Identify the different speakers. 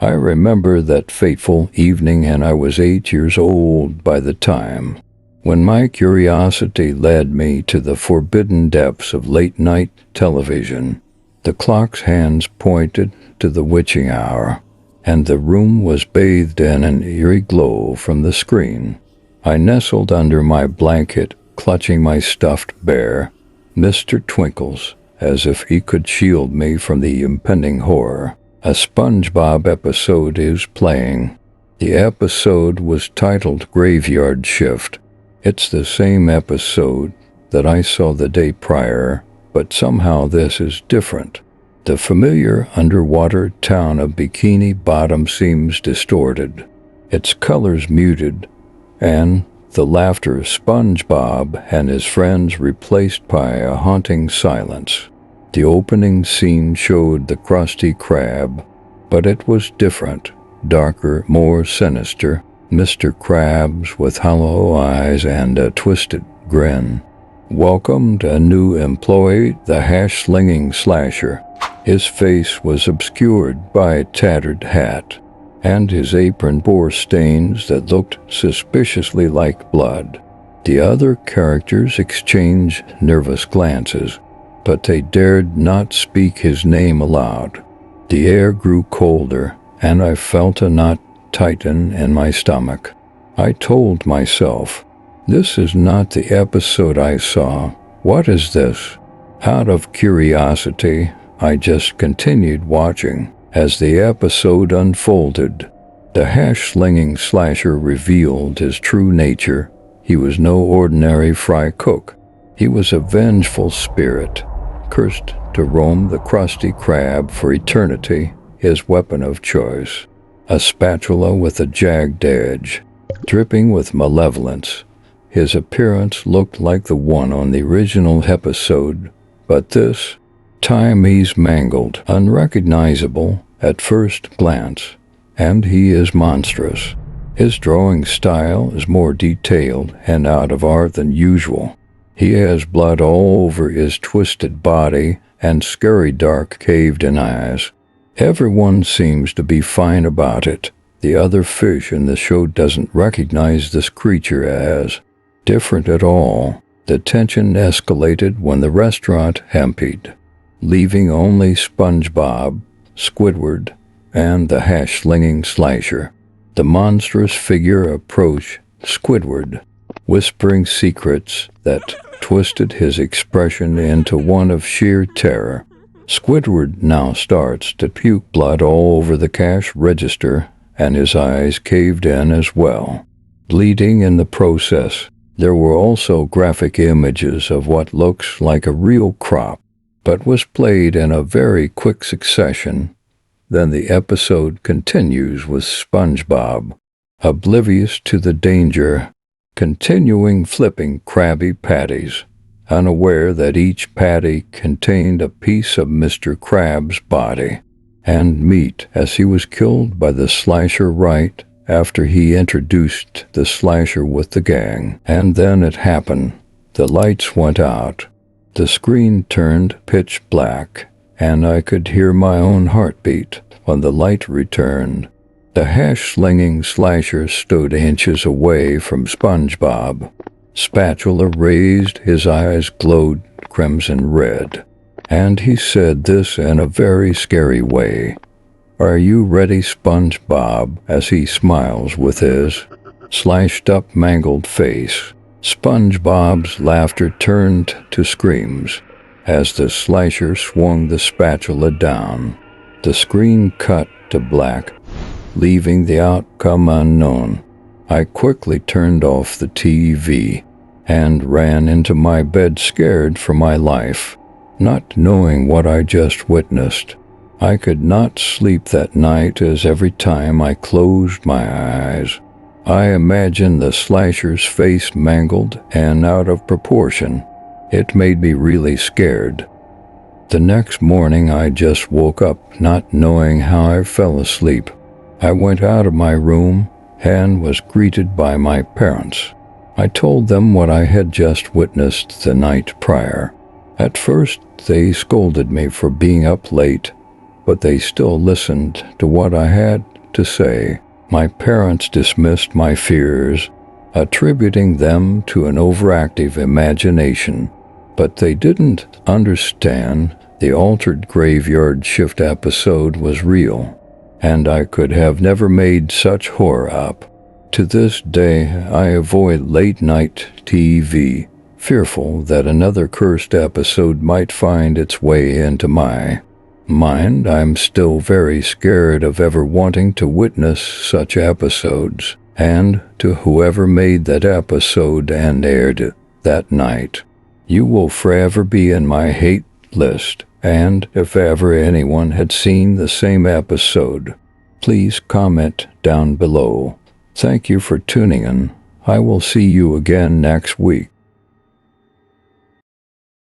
Speaker 1: I remember that fateful evening, and I was 8 years old by the time, when my curiosity led me to the forbidden depths of late-night television. The clock's hands pointed to the witching hour, and the room was bathed in an eerie glow from the screen. I nestled under my blanket, clutching my stuffed bear, Mr. Twinkles, as if he could shield me from the impending horror. A Spongebob episode is playing. The episode was titled Graveyard Shift. It's the same episode that I saw the day prior, but somehow this is different. The familiar underwater town of Bikini Bottom seems distorted, its colors muted, and the laughter of SpongeBob and his friends replaced by a haunting silence. The opening scene showed the Krusty Krab, but it was different, darker, more sinister. Mr. Krabs, with hollow eyes and a twisted grin, welcomed a new employee, the hash-slinging slasher. His face was obscured by a tattered hat, and his apron bore stains that looked suspiciously like blood. The other characters exchanged nervous glances, but they dared not speak his name aloud. The air grew colder, and I felt a knot tighten in my stomach. I told myself, this is not the episode I saw. What is this? Out of curiosity, I just continued watching. As the episode unfolded, the hash-slinging slasher revealed his true nature. He was no ordinary fry cook. He was a vengeful spirit, cursed to roam the Krusty Krab for eternity, his weapon of choice. A spatula with a jagged edge, dripping with malevolence. His appearance looked like the one on the original episode, but this time he's mangled, unrecognizable at first glance, and he is monstrous. His drawing style is more detailed and out of art than usual. He has blood all over his twisted body and scary dark caved-in eyes. Everyone seems to be fine about it. The other fish in the show doesn't recognize this creature as different at all. The tension escalated when the restaurant emptied, leaving only SpongeBob, Squidward, and the hash-slinging slasher. The monstrous figure approached Squidward, whispering secrets that twisted his expression into one of sheer terror. Squidward now starts to puke blood all over the cash register, and his eyes caved in as well, bleeding in the process. There were also graphic images of what looks like a real crop, but was played in a very quick succession. Then the episode continues with SpongeBob, oblivious to the danger, continuing flipping Krabby Patties, unaware that each patty contained a piece of Mr. Krab's body and meat, as he was killed by the slasher right after he introduced the slasher with the gang. And then it happened. The lights went out. The screen turned pitch black, and I could hear my own heartbeat when the light returned. The hash-slinging slasher stood inches away from SpongeBob. Spatula raised, his eyes glowed crimson red, and he said this in a very scary way. "Are you ready, SpongeBob?" as he smiles with his slashed-up mangled face. SpongeBob's laughter turned to screams as the slasher swung the spatula down. The screen cut to black, leaving the outcome unknown. I quickly turned off the TV and ran into my bed scared for my life, not knowing what I just witnessed. I could not sleep that night, as every time I closed my eyes, I imagined the slasher's face mangled and out of proportion. It made me really scared. The next morning I just woke up not knowing how I fell asleep. I went out of my room and was greeted by my parents. I told them what I had just witnessed the night prior. At first they scolded me for being up late, but they still listened to what I had to say. My parents dismissed my fears, attributing them to an overactive imagination, but they didn't understand the altered graveyard shift episode was real, and I could have never made such horror up. To this day, I avoid late-night TV, fearful that another cursed episode might find its way into my mind. I'm still very scared of ever wanting to witness such episodes, and to whoever made that episode and aired it that night. You will forever be in my hate list, and if ever anyone had seen the same episode, please comment down below. Thank you for tuning in. I will see you again next week.